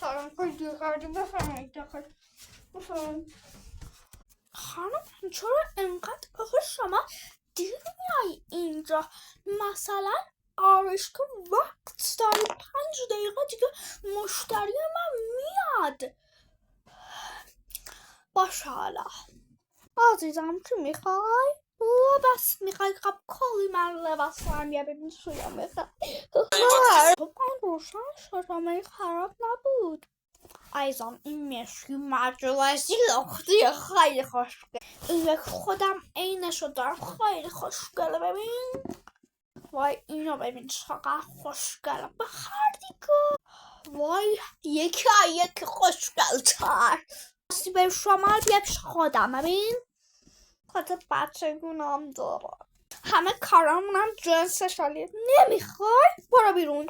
سلام خیلی دیر کردیم. بفرمایید داخل. بفرمایید. خانم چرا انقدر آخه شما دیر میای اینجا؟ مثلا آرایشگاه وقت داری، 5 دقیقه دیگه مشتری من میاد. باشه حالا عزیزم چی میخوای؟ بس میخوای خب کلی من لباس دارم. یا ببین چیا میخوای. خب من روشن شدم خراب نبود. عزیزم این مشکی مجلسی لختی خیلی خوشگل. این خودم عینشو دارم خیلی خوشگله. ببین وای اینو ببین چقدر خوشگله. بخر دیگه. وای یکی خوشگل تر. راستی به شما بیا پیش خودم. ببین خاطر بچگونم دارم. همه کارامونم جنس شالیه. نمیخوای؟ برو بیرون.